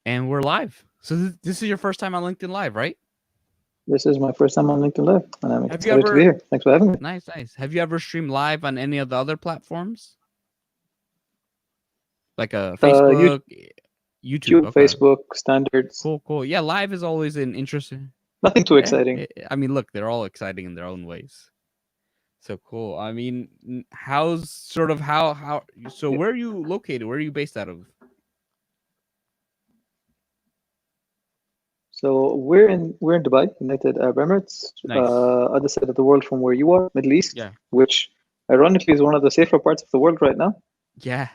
And we're live. So this is your first time on LinkedIn Live, right? This is my first time on LinkedIn Live, and I'm Have you excited to be ever here. Thanks for having me. nice. Have you ever streamed live on any of the other platforms? Like a Facebook, YouTube. YouTube, Okay. Facebook, standards. Cool. Yeah, live is always an interesting. Nothing too exciting. I mean, look, they're all exciting in their own ways. So cool. I mean, how's sort of how so Yeah. where are you located? Where are you based out of? So we're in Dubai, United Arab Emirates, Nice. other side of the world from where you are, Middle East, Yeah. which ironically is one of the safer parts of the world right now. Yeah.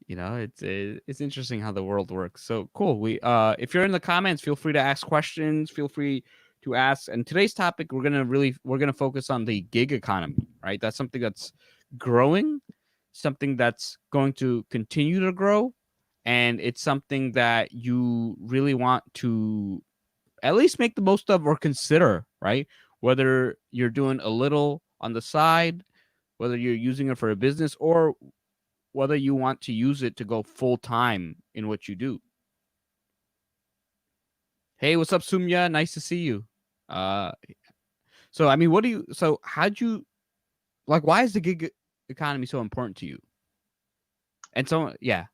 It's interesting how the world works. So cool. We if you're in the comments, feel free to ask questions. Feel free to ask. And today's topic, we're gonna focus on the gig economy, right? That's something that's growing, something that's going to continue to grow, and it's something that you really want to at least make the most of or consider, right? Whether you're doing a little on the side, whether you're using it for a business, or whether you want to use it to go full time in what you do. Hey, what's up, Sumya? Nice to see you. Uh, so I mean, how'd you like? Why is the gig economy so important to you? And so, yeah,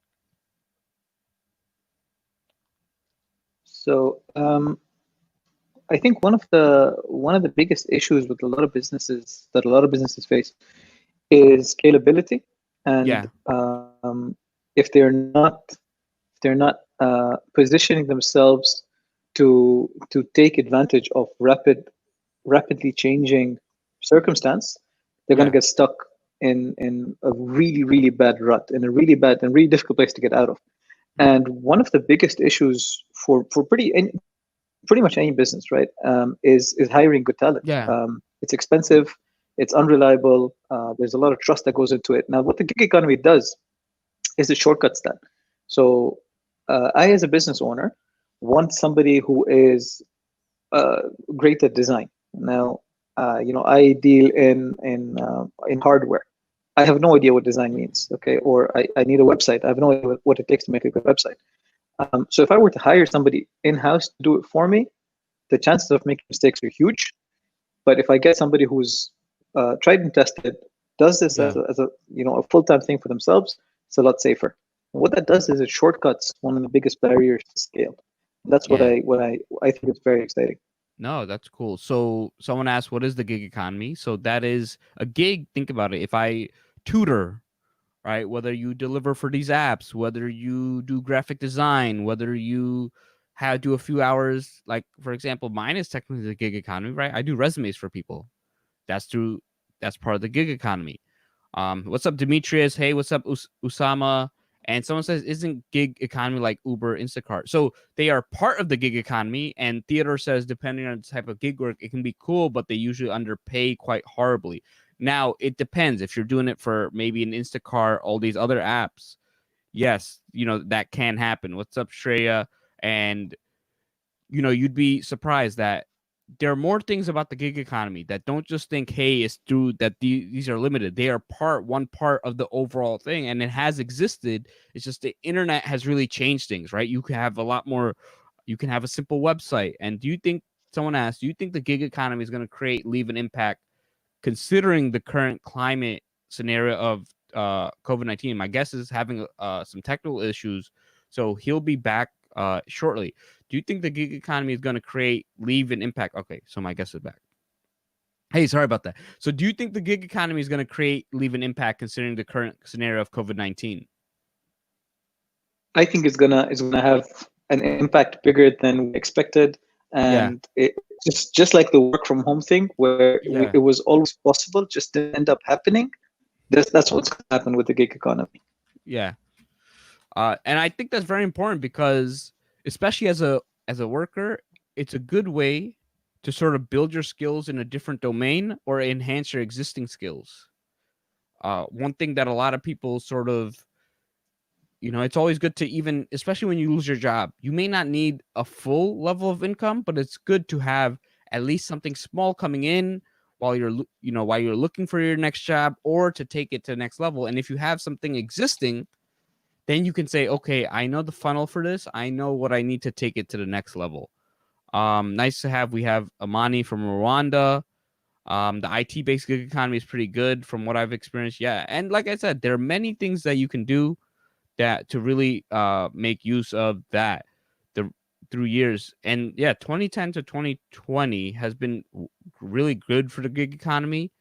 So I think one of the biggest issues with a lot of businesses face is scalability, and yeah, if they're not positioning themselves to take advantage of rapidly changing circumstance, they're going to yeah, get stuck in a really bad rut, in a really bad and really difficult place to get out of. And one of the biggest issues for pretty much any business, right, is hiring good talent. yeah, It's expensive, it's unreliable. There's a lot of trust that goes into it. Now, what the gig economy does is it shortcuts that. So, I, as a business owner, want somebody who is uh, great at design. Now, I deal in hardware. I have no idea what design means, okay? Or I need a website. I have no idea what it takes to make a good website. So if I were to hire somebody in-house to do it for me, the chances of making mistakes are huge. But if I get somebody who's tried and tested, does this yeah, a full-time thing for themselves, it's a lot safer. And what that does is it shortcuts one of the biggest barriers to scale. That's what yeah. I think is very exciting. No, that's cool. So someone asked, "What is the gig economy?" So that is a gig. Think about it. If I tutor, right? Whether you deliver for these apps, whether you do graphic design, whether you do a few hours, like for example, mine is technically the gig economy, right? I do resumes for people. That's through that's part of the gig economy. What's up, Demetrius? Hey, what's up, Usama? And someone says, isn't gig economy like Uber, Instacart? So they are part of the gig economy. And Theodore says, depending on the type of gig work, it can be cool, but they usually underpay quite horribly. Now, it depends. If you're doing it for maybe an Instacart, all these other apps, yes, that can happen. What's up, Shreya? And, you'd be surprised that there are more things about the gig economy that don't just think, hey, it's through that these are limited. They are one part of the overall thing, and it has existed. It's just the internet has really changed things, right? You can have a lot more. You can have a simple website. And someone asked, do you think the gig economy is going to leave an impact considering the current climate scenario of COVID-19? My guess is having some technical issues, so he'll be back shortly. Do you think the gig economy is going to leave an impact? Okay, so my guess is back. Hey, sorry about that. So, do you think the gig economy is going to leave an impact considering the current scenario of COVID-19? I think it's gonna have an impact bigger than we expected, Yeah, and it just like the work from home thing, where yeah, it was always possible, just didn't end up happening. That's what's gonna happen with the gig economy. yeah. And I think that's very important because, especially as a worker, it's a good way to sort of build your skills in a different domain or enhance your existing skills. One thing that a lot of people sort of, it's always good to, even, especially when you lose your job, you may not need a full level of income, but it's good to have at least something small coming in while you're looking for your next job or to take it to the next level. And if you have something existing, then you can say, okay, I know the funnel for this. I know what I need to take it to the next level. Nice to have. We have Amani from Rwanda. The IT based gig economy is pretty good from what I've experienced. Yeah, and like I said, there are many things that you can do that to really make use of that the through years. And yeah, 2010 to 2020 has been really good for the gig economy.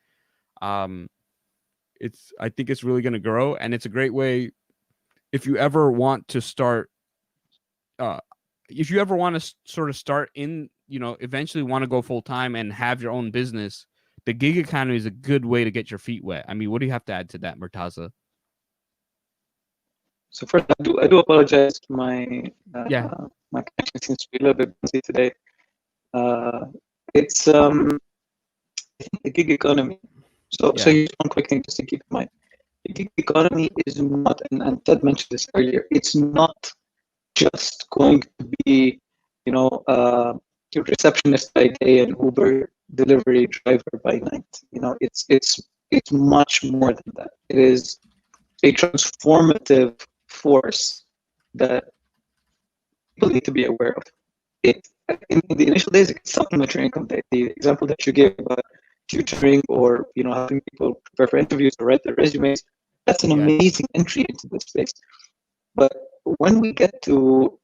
Um, I think it's really going to grow, and it's a great way if you ever want to start. Uh, if you ever want to sort of start in, eventually want to go full time and have your own business, the gig economy is a good way to get your feet wet. I mean, what do you have to add to that, Murtaza? So first, I do apologize. Yeah, My connection seems to be a little bit busy today. It's I think the gig economy. So yeah, here's one quick thing just to keep in mind. The gig economy is not, and Ted mentioned this earlier. It's not just going to be, your receptionist by day and Uber delivery driver by night. It's much more than that. It is a transformative force that people need to be aware of. It in the initial days, it can supplement your income. The example that you gave about tutoring or helping people prepare for interviews or write their resumes, that's an yeah, amazing entry into this space. But when we get to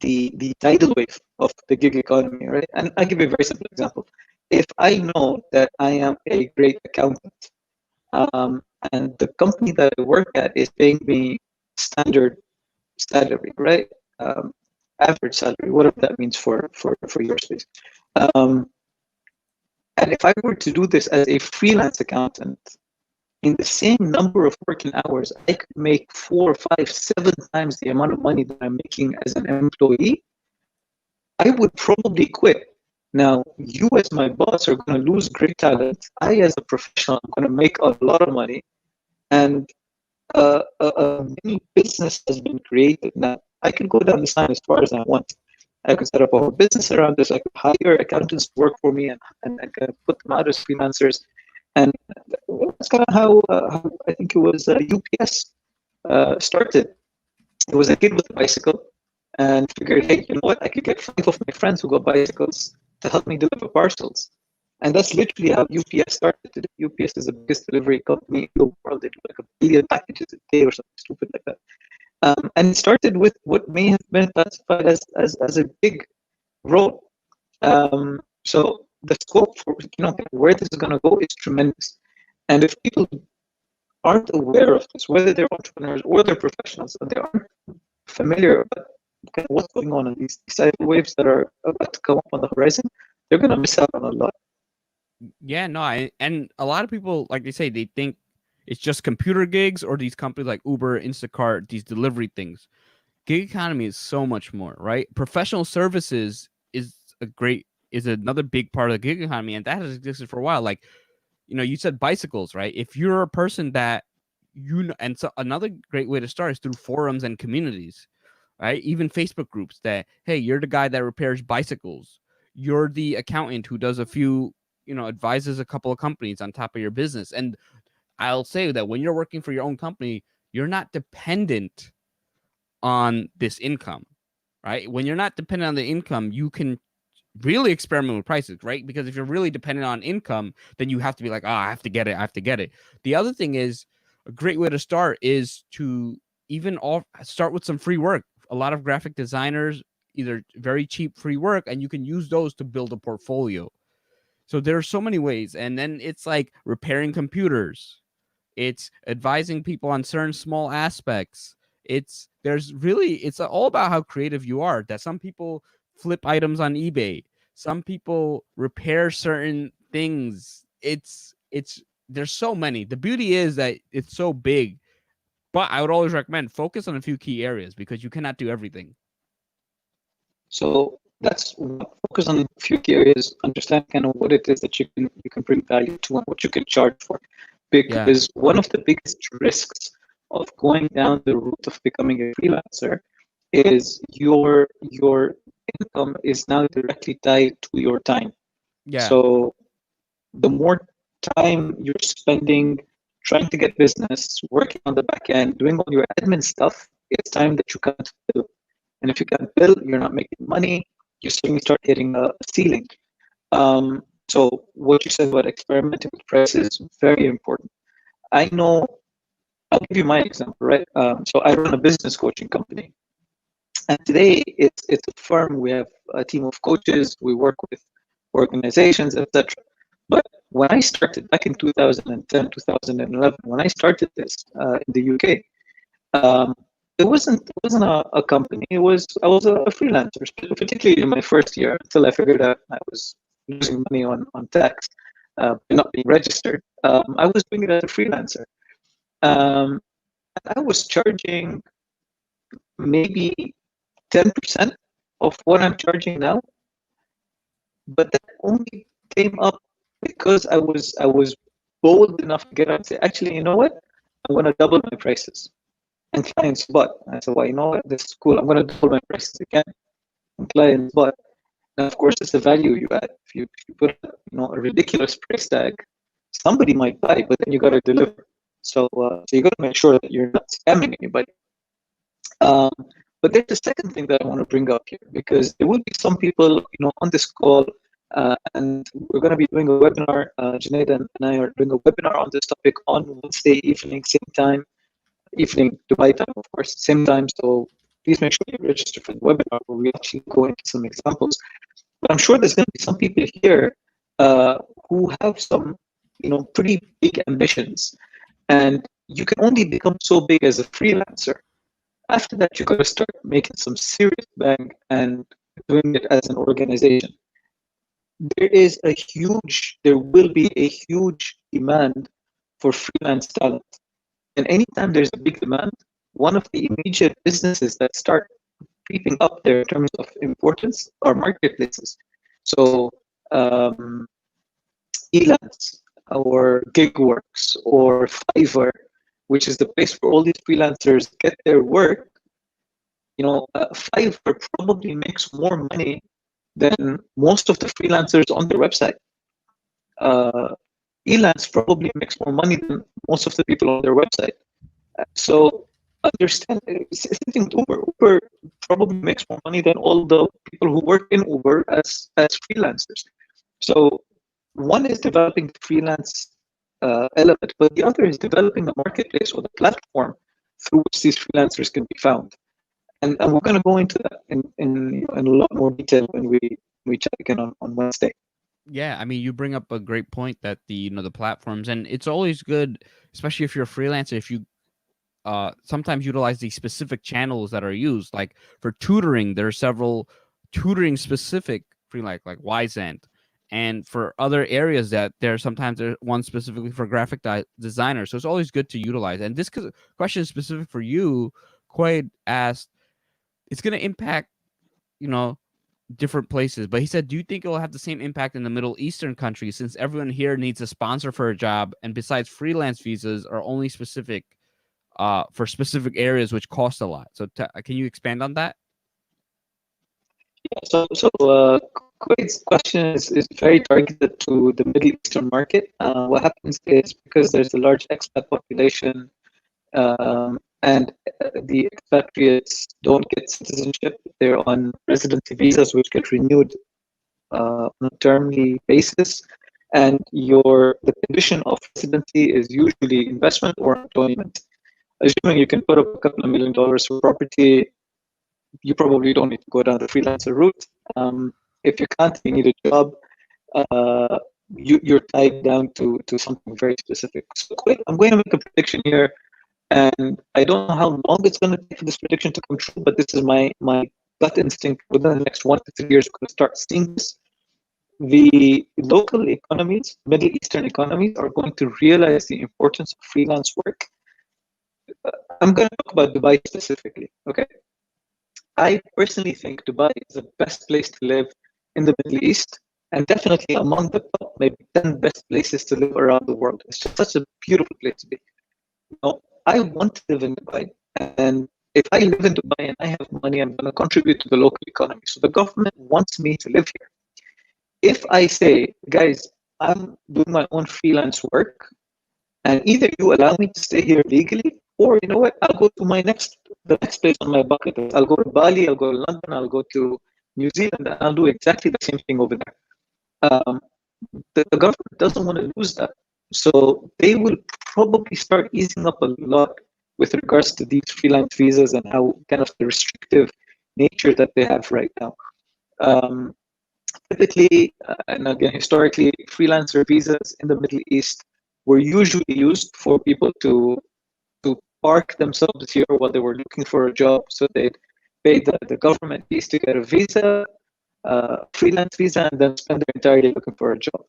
the tidal wave of the gig economy, right? And I'll give you a very simple example. If I know that I am a great accountant, um, and the company that I work at is paying me standard salary, right? Um, Average salary, whatever that means for your space. Um, and if I were to do this as a freelance accountant, in the same number of working hours, I could make 4, 5, 7 times the amount of money that I'm making as an employee. I would probably quit. Now, you as my boss are going to lose great talent. I, as a professional, am going to make a lot of money, and a mini business has been created. Now, I can go down this line as far as I want. I could set up a whole business around this. I could hire accountants to work for me, and I could put them out as freelancers. And that's kind of how I think it was UPS started. It was a kid with a bicycle and figured, hey, you know what? I could get 5 of my friends who got bicycles to help me deliver parcels. And that's literally how UPS started today. UPS is the biggest delivery company in the world. They do like 1 billion packages a day or something stupid like that. And it started with what may have been classified as a big role. So the scope for where this is going to go is tremendous. And if people aren't aware of this, whether they're entrepreneurs or they're professionals, and they aren't familiar about kind of what's going on in these tidal waves that are about to come up on the horizon, they're going to miss out on a lot. yeah. No, and a lot of people, like they say, they think it's just computer gigs or these companies like Uber, Instacart, these delivery things. Gig economy is so much more, right? Professional services is another big part of the gig economy, and that has existed for a while. Like, you said bicycles, right? If you're a person that and so another great way to start is through forums and communities, right? Even Facebook groups that, hey, you're the guy that repairs bicycles. You're the accountant who does a few, advises a couple of companies on top of your business. And I'll say that when you're working for your own company, you're not dependent on this income, right? When you're not dependent on the income, you can really experiment with prices, right? Because if you're really dependent on income, then you have to be like, oh, I have to get it. I have to get it. The other thing is a great way to start is to even start with some free work. A lot of graphic designers, either very cheap free work, and you can use those to build a portfolio. So there are so many ways. And then it's like repairing computers. It's advising people on certain small aspects. It's all about how creative you are. That some people flip items on eBay. Some people repair certain things. It's there's so many. The beauty is that it's so big. But I would always recommend focus on a few key areas because you cannot do everything. So that's focus on a few key areas, understand kind of what it is that you can bring value to and what you can charge for. Yeah. Because one of the biggest risks of going down the route of becoming a freelancer is your income is now directly tied to your time. Yeah. So the more time you're spending trying to get business, working on the back end, doing all your admin stuff, it's time that you can't bill. And if you can't bill, you're not making money, you suddenly start hitting a ceiling. So what you said about experimenting with prices is very important. I know, I'll give you my example, right? So I run a business coaching company. And today it's a firm. We have a team of coaches. We work with organizations, etc. But when I started back in 2010, 2011, when I started this in the UK, it wasn't a company. I was a freelancer, particularly in my first year until I figured out I was losing money on tax by not being registered. I was doing it as a freelancer, and I was charging maybe 10% of what I'm charging now, but that only came up because I was bold enough to get out and say, actually, you know what? I'm gonna double my prices. And clients bought. I said, well, you know what? This is cool. I'm gonna double my prices again. And clients bought. Now, of course, it's the value you add. If you put a ridiculous price tag, somebody might buy, but then you gotta deliver. So you gotta make sure that you're not scamming anybody. Um, but there's a second thing that I want to bring up here because there will be some people, on this call, and we're going to be doing a webinar. Junaid and I are doing a webinar on this topic on Wednesday evening, same time, evening Dubai time, of course, same time. So please make sure you register for the webinar where we actually go into some examples. But I'm sure there's going to be some people here who have some, pretty big ambitions, and you can only become so big as a freelancer. After that, you got to start making some serious bang and doing it as an organization. There will be a huge demand for freelance talent. And anytime there's a big demand, one of the immediate businesses that start creeping up there in terms of importance are marketplaces. So Elance or Gigworks or Fiverr, which is the place where all these freelancers get their work, Fiverr probably makes more money than most of the freelancers on their website. Elance probably makes more money than most of the people on their website. So understand, sitting with Uber. Uber probably makes more money than all the people who work in Uber as freelancers. So one is developing the freelance element, but the other is developing the marketplace or the platform through which these freelancers can be found. And we're going to go into that in a lot more detail when we chat again on Wednesday. Yeah, I mean, you bring up a great point that the platforms, and it's always good, especially if you're a freelancer, if you sometimes utilize the specific channels that are used. Like for tutoring, there are several tutoring specific like Kaizen, and for other areas that there's one specifically for graphic designers. So it's always good to utilize. And this question is specific for you. Quaid asked, it's going to impact, different places. But he said, do you think it will have the same impact in the Middle Eastern countries since everyone here needs a sponsor for a job? And besides, freelance visas are only specific for specific areas which cost a lot. So can you expand on that? Yeah, so Quaid's question is very targeted to the Middle Eastern market. What happens is because there's a large expat population, and the expatriates don't get citizenship. They're on residency visas, which get renewed on a termly basis. And the condition of residency is usually investment or employment. Assuming you can put up a couple of $1 million for property, you probably don't need to go down the freelancer route. If you can't, you need a job. You're tied down to something very specific. So I'm going to make a prediction here. And I don't know how long it's going to take for this prediction to come true, but this is my gut instinct. Within the next 1 to 3 years, we're going to start seeing this. The local economies, Middle Eastern economies, are going to realize the importance of freelance work. I'm going to talk about Dubai specifically, okay? I personally think Dubai is the best place to live in the Middle East, and definitely among the top maybe 10 best places to live around the world. It's just such a beautiful place to be. I want to live in Dubai, and if I live in Dubai and I have money, I'm going to contribute to the local economy. So the government wants me to live here. If I say, guys, I'm doing my own freelance work, And either you allow me to stay here legally, or you know what, I'll go to the next place on my bucket list. I'll go to Bali, I'll go to London, I'll go to New Zealand, and I'll do exactly the same thing over there. The government doesn't want to lose that. So they will probably start easing up a lot with regards to these freelance visas and how kind of the restrictive nature that they have right now. Um, Typically, and again, historically, freelancer visas in the Middle East were usually used for people to park themselves here while they were looking for a job. So they'd pay the government fees to get a visa, freelance visa, and then spend their entire day looking for a job.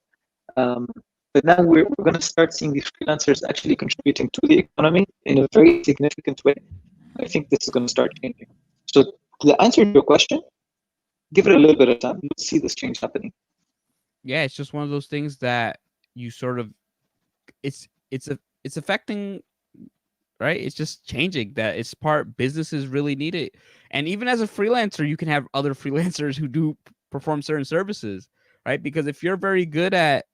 But now we're going to start seeing these freelancers actually contributing to the economy in a very significant way. I think this is going to start changing. So the answer to your question, give it a little bit of time. You'll see this change happening. Yeah, it's just one of those things that you sort of it's affecting, right? It's just changing, that it's part businesses really need it. And even as a freelancer, you can have other freelancers who do perform certain services, right? Because if you're very good at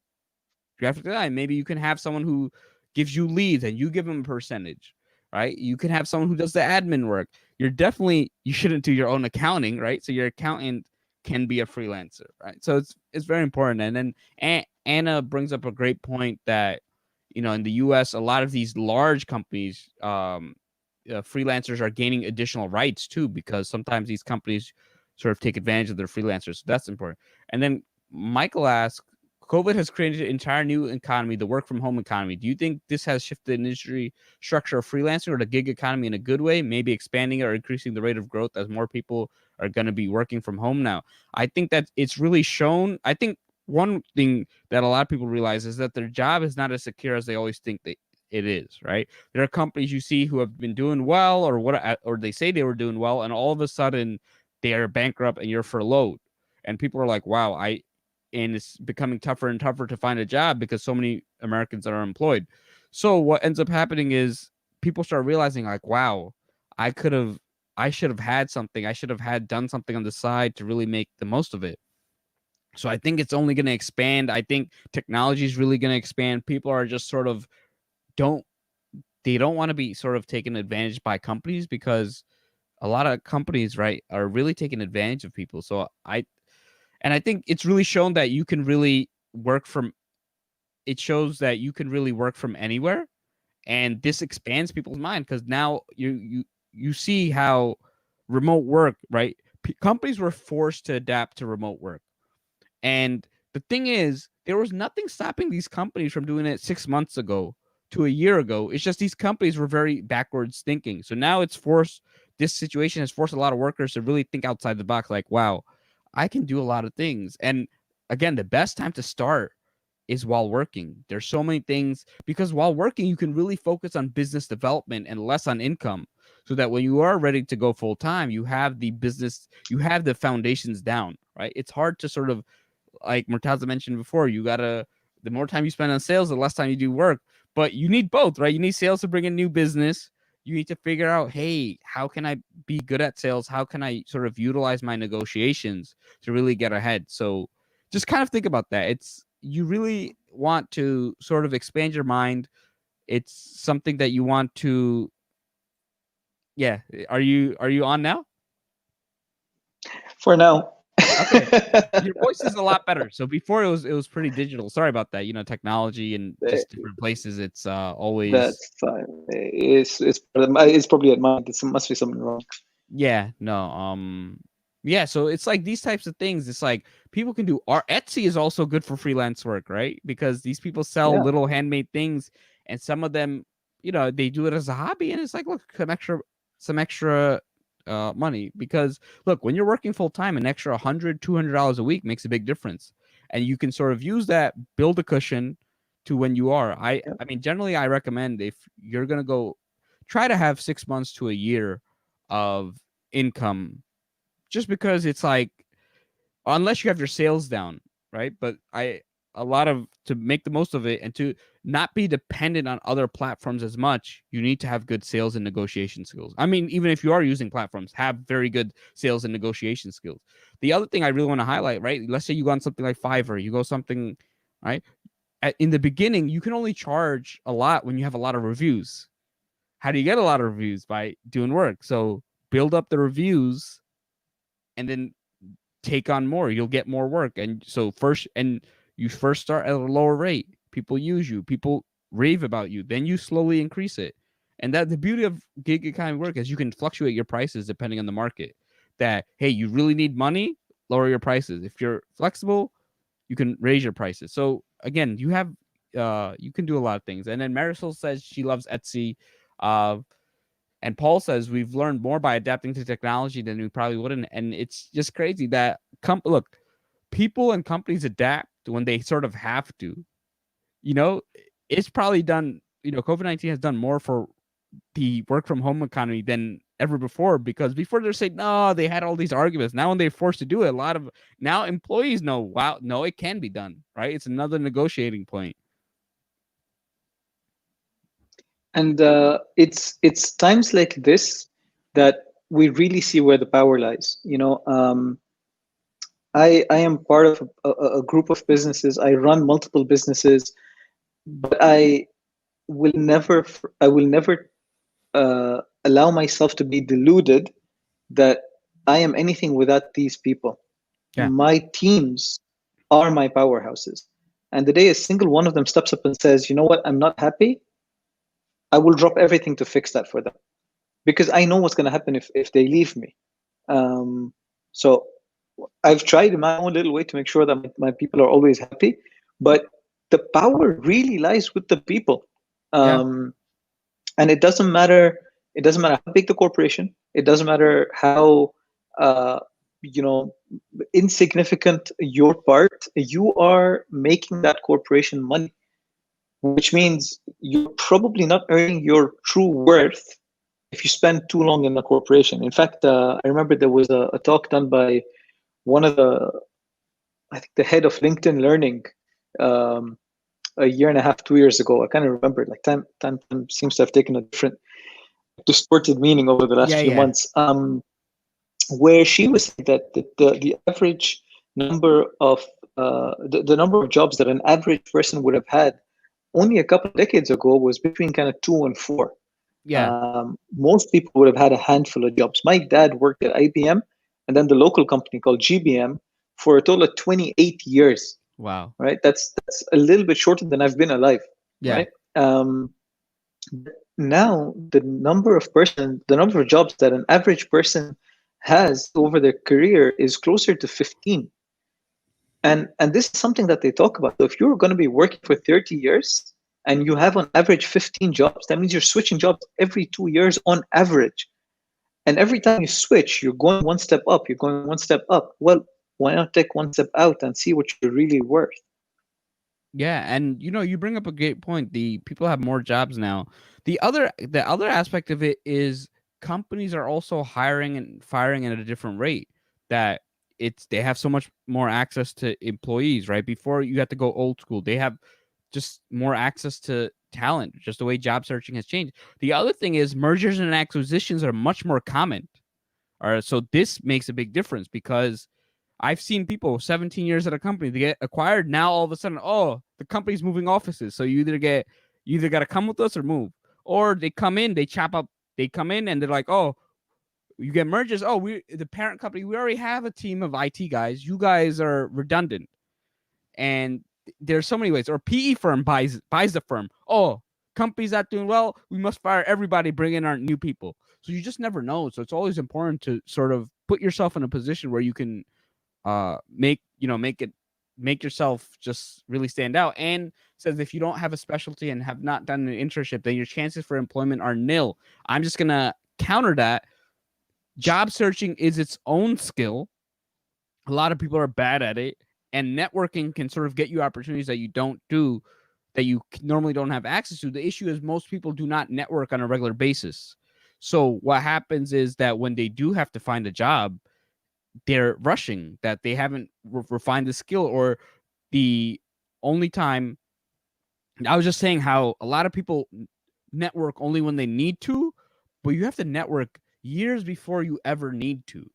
graphic design, maybe you can have someone who gives you leads and you give them a percentage, right? You can have someone who does the admin work. You shouldn't do your own accounting, right? So your accountant can be a freelancer, right? So it's very important. And then Anna brings up a great point that, in the US, a lot of these large companies, freelancers are gaining additional rights too, because sometimes these companies sort of take advantage of their freelancers. So that's important. And then Michael asks, COVID has created an entire new economy, the work from home economy. Do you think this has shifted the industry structure of freelancing or the gig economy in a good way, maybe expanding or increasing the rate of growth as more people are going to be working from home now? I think that it's really shown. I think one thing that a lot of people realize is that their job is not as secure as they always think it is, right? There are companies you see who have been doing well, or they say they were doing well, and all of a sudden they are bankrupt and you're furloughed. And people are like, wow, and it's becoming tougher and tougher to find a job because so many Americans are unemployed. So what ends up happening is people start realizing, like, wow, I should have had something. I should have done something on the side to really make the most of it. So I think it's only going to expand. I think technology is really going to expand. People are just sort of don't want to be sort of taken advantage by companies, because a lot of companies, right, are really taking advantage of people. So I think it's really shown that you can really work from it shows that you can really work from anywhere, and this expands people's mind, because now you see how remote work, right? Companies were forced to adapt to remote work. And the thing is, there was nothing stopping these companies from doing it 6 months ago to a year ago. It's just these companies were very backwards thinking. So now this situation has forced a lot of workers to really think outside the box, like, wow, I can do a lot of things. And again, the best time to start is while working. There's so many things, because while working, you can really focus on business development and less on income, so that when you are ready to go full time, you have the foundations down, right? It's hard to sort of, like Murtaza mentioned before, the more time you spend on sales, the less time you do work. But you need both, right? You need sales to bring in new business. You need to figure out, hey, how can I be good at sales? How can I sort of utilize my negotiations to really get ahead? So just kind of think about that. You really want to sort of expand your mind. It's something that you want to. Yeah. Are you on now? For now. Okay. Your voice is a lot better. So before it was pretty digital. Sorry about that. Technology and just different places. It's always. That's fine. It's probably at mine. There must be something wrong. Yeah. No. Yeah. So it's like these types of things. It's like people can do art. Etsy is also good for freelance work, right? Because these people sell little handmade things, and some of them, they do it as a hobby, and it's like, look, some extra money. Because look, when you're working full time, an extra $100-$200 a week makes a big difference, and you can sort of use that, build a cushion to when you are. I mean, generally, I recommend, if you're gonna go, try to have 6 months to a year of income, just because it's like, unless you have your sales down, right? But to make the most of it and to not be dependent on other platforms as much, you need to have good sales and negotiation skills. I mean, even if you are using platforms, have very good sales and negotiation skills. The other thing I really want to highlight, right? Let's say you go on something like Fiverr, you go something, right? in the beginning, you can only charge a lot when you have a lot of reviews. How do you get a lot of reviews? By doing work. So build up the reviews and then take on more. You'll get more work. And so you first start at a lower rate. People use you. People rave about you. Then you slowly increase it. And that the beauty of gig economy work is you can fluctuate your prices depending on the market. That, hey, you really need money, lower your prices. If you're flexible, you can raise your prices. So again, you can do a lot of things. And then Marisol says she loves Etsy. And Paul says we've learned more by adapting to technology than we probably wouldn't. And it's just crazy that look, people and companies adapt when they sort of have to. You know, it's probably done. COVID-19 has done more for the work from home economy than ever before, because before they're saying no, they had all these arguments. Now when they're forced to do it, a lot of now employees know, wow, no, it can be done, right? It's another negotiating point. And it's times like this that we really see where the power lies. I am part of a group of businesses. I run multiple businesses, but I will never allow myself to be deluded that I am anything without these people. Yeah. My teams are my powerhouses. And the day a single one of them steps up and says, you know what, I'm not happy, I will drop everything to fix that for them. Because I know what's going to happen if they leave me. So I've tried in my own little way to make sure that my people are always happy. But the power really lies with the people. Yeah. And it doesn't matter how big the corporation, it doesn't matter how you know insignificant your part, you are making that corporation money, which means you're probably not earning your true worth if you spend too long in a corporation. In fact, I remember there was a talk done by one of I think the head of LinkedIn Learning, a year and a half, 2 years ago. I kind of remember, like time seems to have taken a different distorted meaning over the last few Yeah. months, where she was saying that the average number of the number of jobs that an average person would have had only a couple of decades ago was between kind of 2 and 4. Yeah. Most people would have had a handful of jobs. My dad worked at IBM and then the local company called GBM for a total of 28 years. Wow. Right? That's a little bit shorter than I've been alive. Yeah. Right? Now the number of jobs that an average person has over their career is closer to 15. And this is something that they talk about. So if you're going to be working for 30 years and you have on average 15 jobs, that means you're switching jobs every 2 years on average. And every time you switch, you're going one step up, you're going one step up. Well, why not take one step out and see what you're really worth? Yeah, and you bring up a great point. The people have more jobs now. The other aspect of it is companies are also hiring and firing at a different rate. That they have so much more access to employees, right? Before you have to go old school. They have just more access to talent, just the way job searching has changed. The other thing is mergers and acquisitions are much more common. All right, so this makes a big difference because I've seen people 17 years at a company, they get acquired. Now all of a sudden, oh, the company's moving offices. So you either got to come with us or move. Or they come in, they chop up, they come in and they're like, oh, you get mergers. Oh, the parent company, we already have a team of IT guys. You guys are redundant. And there's so many ways. Or PE firm buys the firm. Oh, company's not doing well. We must fire everybody, bring in our new people. So you just never know. So it's always important to sort of put yourself in a position where you can make yourself just really stand out. And says if you don't have a specialty and have not done an internship, then your chances for employment are nil. I'm just gonna counter that. Job searching is its own skill. A lot of people are bad at it, and networking can sort of get you opportunities that you normally don't have access to. The issue is most people do not network on a regular basis. So what happens is that when they do have to find a job, they're rushing, that they haven't refined the skill. Or the only time, I was just saying how a lot of people network only when they need to, but you have to network years before you ever need to.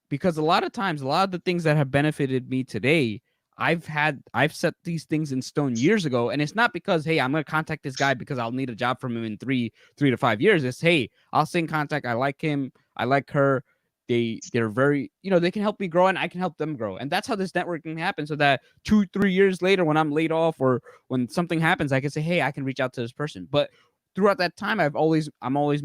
Because a lot of times, a lot of the things that have benefited me today, I've set these things in stone years ago, and it's not because, hey, I'm gonna contact this guy because I'll need a job from him in three to 5 years. It's, hey, I'll stay in contact. I like him. I like her. They're very, they can help me grow and I can help them grow. And that's how this networking happens. So that 2-3 years later, when I'm laid off or when something happens, I can say, hey, I can reach out to this person. But throughout that time, I'm always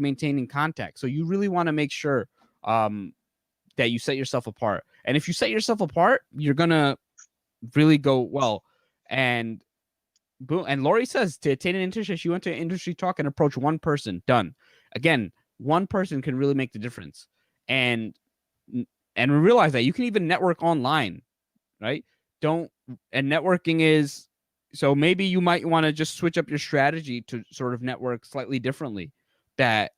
maintaining contact. So you really want to make sure that you set yourself apart. And if you set yourself apart, you're gonna really go well. And boom. And Lori says to attain an internship, she went to an industry talk and approach one person. Done. Again, one person can really make the difference. And realize that you can even network online, right? And networking is, so maybe you might want to just switch up your strategy to sort of network slightly differently. That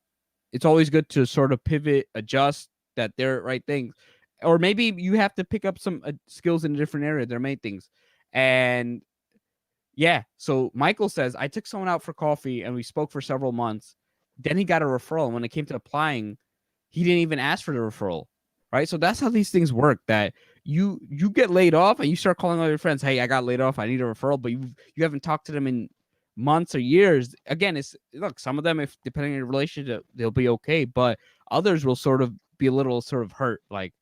it's always good to sort of pivot, adjust, that they're right things. Or maybe you have to pick up some skills in a different area. They're main things. And yeah, so Michael says, I took someone out for coffee and we spoke for several months. Then he got a referral. And when it came to applying, he didn't even ask for the referral, right? So that's how these things work, that you get laid off and you start calling all your friends, hey, I got laid off, I need a referral, but you haven't talked to them in months or years. Again, it's, look, some of them, if depending on your relationship, they'll be okay, but others will sort of be a little sort of hurt, like,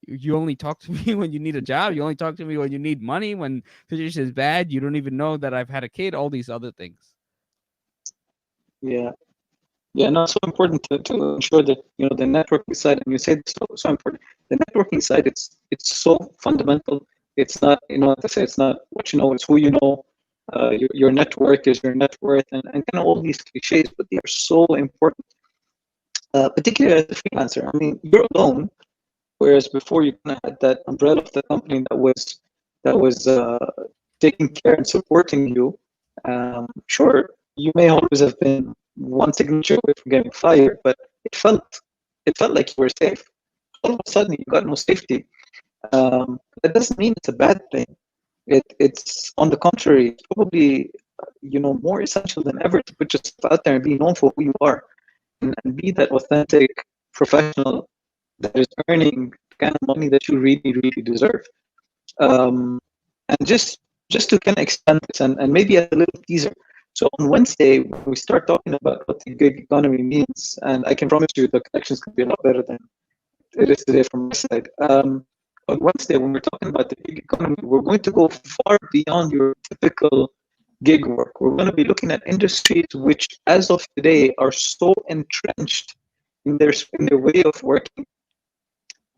you only talk to me when you need a job. You only talk to me when you need money. When situation is bad, you don't even know that I've had a kid. All these other things. Yeah. Yeah, no, it's so important to ensure that the networking side, and you said it's so important. The networking side, it's so fundamental. It's not, like I say, it's not what you know, it's who you know. Your network is your net worth, and kind of all these cliches, but they are so important. Particularly as a freelancer, I mean, you're alone, whereas before you kind of had that umbrella of the company that was taking care and supporting you. Sure, you may always have been one signature away from getting fired, but it felt like you were safe. All of a sudden, you got no safety. That doesn't mean it's a bad thing. It's on the contrary, it's probably more essential than ever to put yourself out there and be known for who you are, and be that authentic professional that is earning the kind of money that you really, really deserve. And just to kind of expand this, and maybe as a little teaser. So on Wednesday, when we start talking about what the gig economy means, and I can promise you the connections could be a lot better than it is today from my side. On Wednesday, when we're talking about the gig economy, we're going to go far beyond your typical gig work. We're going to be looking at industries which, as of today, are so entrenched in their way of working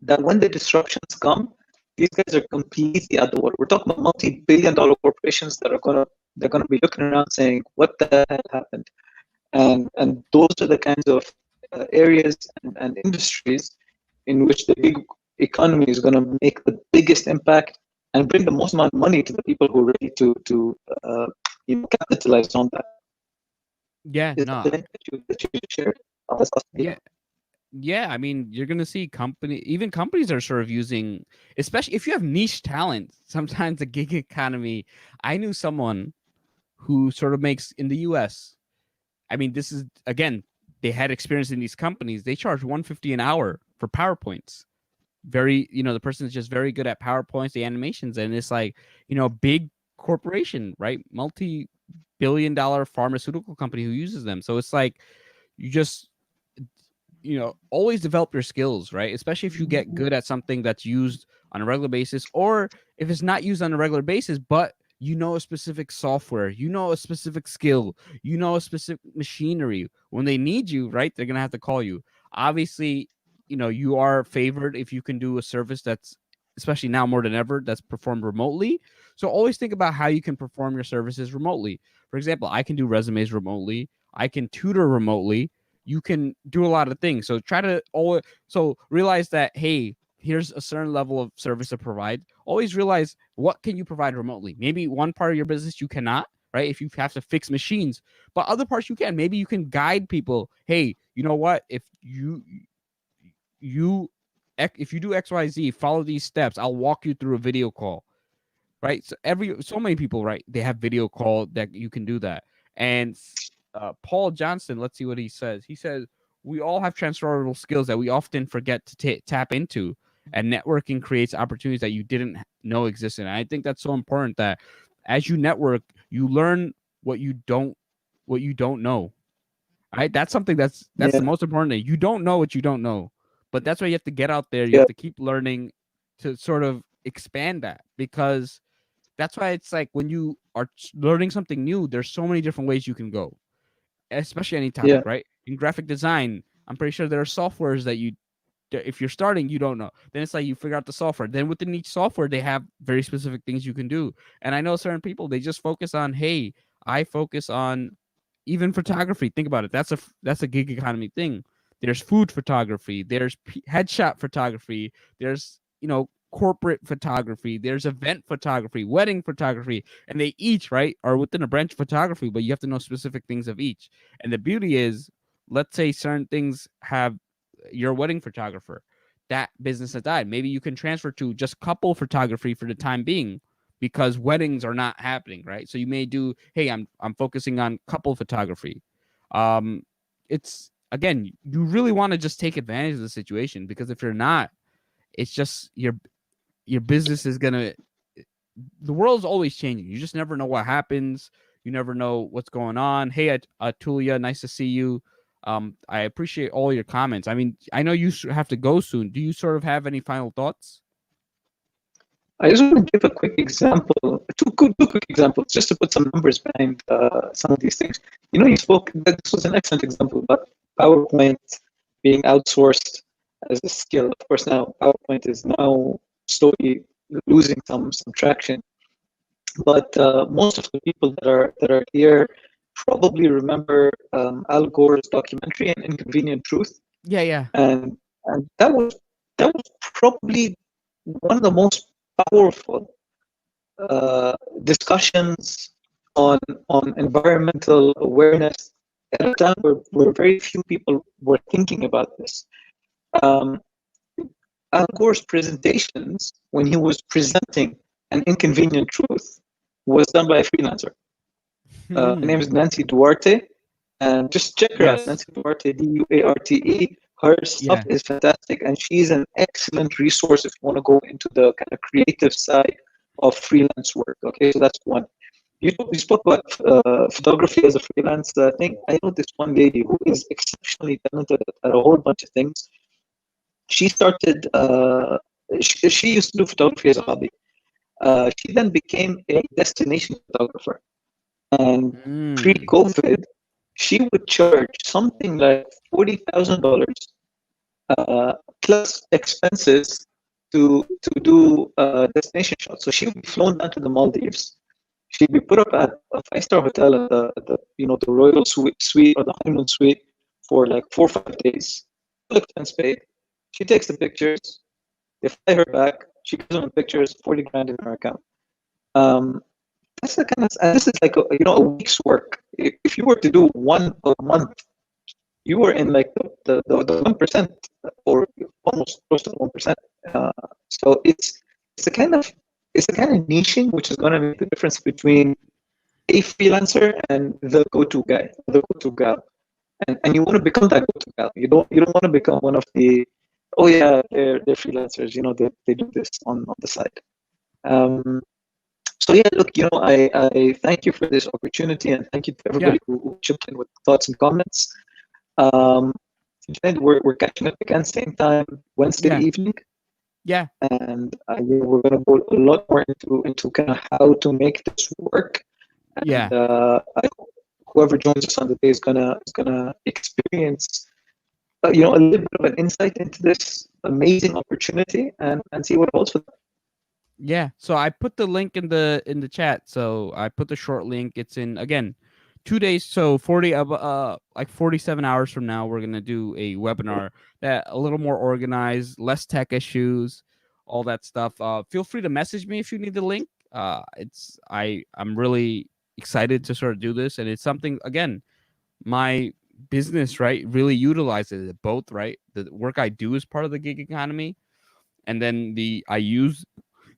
that when the disruptions come, these guys are completely out the water. We're talking about multi-billion-dollar corporations that they're gonna be looking around saying, "What the hell happened?" And those are the kinds of areas and industries in which the big economy is going to make the biggest impact and bring the most amount of money to the people who are ready to capitalize on that. Yeah, Is no. that the link that you shared? Yeah. Yeah, I mean, you're gonna see even companies are sort of using, especially if you have niche talent. Sometimes the gig economy. I knew someone who sort of makes in the U.S. I mean, this is, again, they had experience in these companies. They charge $150 an hour for PowerPoints. Very, the person's just very good at PowerPoints, the animations, and it's like, big corporation, right? Multi-billion-dollar pharmaceutical company who uses them. So it's like, you just always develop your skills, right? Especially if you get good at something that's used on a regular basis, or if it's not used on a regular basis, but a specific software, a specific skill, a specific machinery. When they need you, right, they're gonna have to call you. Obviously, you are favored if you can do a service that's, especially now more than ever, that's performed remotely. So always think about how you can perform your services remotely. For example, I can do resumes remotely. I can tutor remotely. You can do a lot of things. So realize that, hey, here's a certain level of service to provide. Always realize, what can you provide remotely? Maybe one part of your business you cannot, right? If you have to fix machines, but other parts you can. Maybe you can guide people. Hey, you know what? If you do XYZ, follow these steps. I'll walk you through a video call, right? So many people, right? They have video call that you can do that. And Paul Johnson, let's see what he says. He says, we all have transferable skills that we often forget to tap into. and networking creates opportunities that you didn't know existed. And I think that's so important that as you network, you learn what you don't know. Right? That's something that's Yeah, the most important thing. You don't know what you don't know. But that's why you have to get out there. You yeah, have to keep learning to sort of expand that, because that's why it's like when you are learning something new, there's so many different ways you can go, especially any yeah, topic, right? In graphic design, I'm pretty sure there are softwares that if you're starting, you don't know. Then it's like you figure out the software. Then within each software, they have very specific things you can do. And I know certain people, they just focus on, hey, I focus on even photography. Think about it. That's a gig economy thing. There's food photography. There's headshot photography. There's corporate photography. There's event photography, wedding photography, and they each right are within a branch of photography, but you have to know specific things of each. And the beauty is, let's say certain things have your wedding photographer, that business has died. Maybe you can transfer to just couple photography for the time being because weddings are not happening, right? So you may do, hey, I'm focusing on couple photography. It's again, you really want to just take advantage of the situation, because if you're not, it's just your business is gonna, the world's always changing. You just never know what happens. You never know what's going on. Hey, Atulia, nice to see you. I appreciate all your comments. I mean, I know you have to go soon. Do you sort of have any final thoughts? I just want to give a quick example, two quick examples, just to put some numbers behind some of these things. You spoke, this was an excellent example about PowerPoint being outsourced as a skill. Of course, now PowerPoint is now slowly losing some traction. But most of the people that are here probably remember Al Gore's documentary, An Inconvenient Truth, Yeah, yeah, and that was probably one of the most powerful discussions on environmental awareness at a time where very few people were thinking about this. Um, Al Gore's presentations, when he was presenting An Inconvenient Truth, was done by a freelancer. Her name is Nancy Duarte, and just check her out, yes, Nancy Duarte, Duarte. Her stuff yeah, is fantastic, and she's an excellent resource if you want to go into the kind of creative side of freelance work. Okay, so that's one. You spoke about photography as a freelance thing. I know this one lady who is exceptionally talented at a whole bunch of things. She started. She used to do photography as a hobby. She then became a destination photographer, and mm, pre-COVID, she would charge something like $40,000 plus expenses to do destination shots. So she would be flown down to the Maldives. She'd be put up at a five-star hotel at the royal suite or the honeymoon suite for like 4 or 5 days. Full expense paid. She takes the pictures. They fly her back. She gives them the pictures. 40 grand in her account. Um, that's the kind of, and this is like a week's work. If you were to do one a month, you were in like the 1%, or almost close to the 1%. Uh, so it's the kind of it's the kind of niching which is going to make the difference between a freelancer and the go-to guy, the go-to gal, and you want to become that go-to gal. You don't want to become one of the, oh yeah, they're freelancers. They do this on the side. Um, so yeah, look, I thank you for this opportunity, and thank you to yeah, everybody who chipped in with thoughts and comments. Um, Jed, we're catching up again same time Wednesday yeah, evening, yeah, and we're going to go a lot more into kind of how to make this work. And yeah. whoever joins us on the day is gonna experience a little bit of an insight into this amazing opportunity, and see what holds for them. Yeah. So I put the link in the chat. So I put the short link. It's in again 2 days. So 47 hours from now, we're gonna do a webinar that a little more organized, less tech issues, all that stuff. Feel free to message me if you need the link. I'm really excited to sort of do this, and it's something again my business right really utilizes it both, right? The work I do is part of the gig economy, and then I use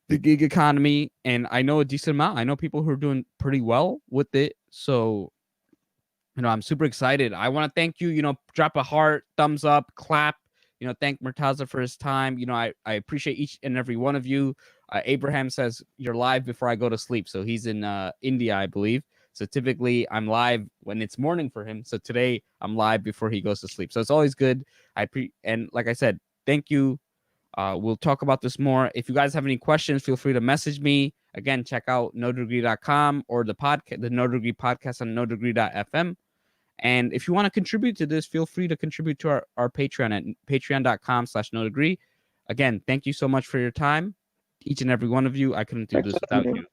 the gig economy, and I know a decent amount. I know people who are doing pretty well with it. So, I'm super excited. I want to thank you. Drop a heart, thumbs up, clap, thank Murtaza for his time. I appreciate each and every one of you. Abraham says you're live before I go to sleep. So he's in India, I believe. So typically I'm live when it's morning for him. So today I'm live before he goes to sleep. So it's always good. And like I said, thank you. We'll talk about this more. If you guys have any questions, feel free to message me. Again, check out nodegree.com or the No Degree podcast on nodegree.fm. And if you want to contribute to this, feel free to contribute to our Patreon at patreon.com/nodegree. Again, thank you so much for your time. Each and every one of you. I couldn't do Thanks this for having without me. you.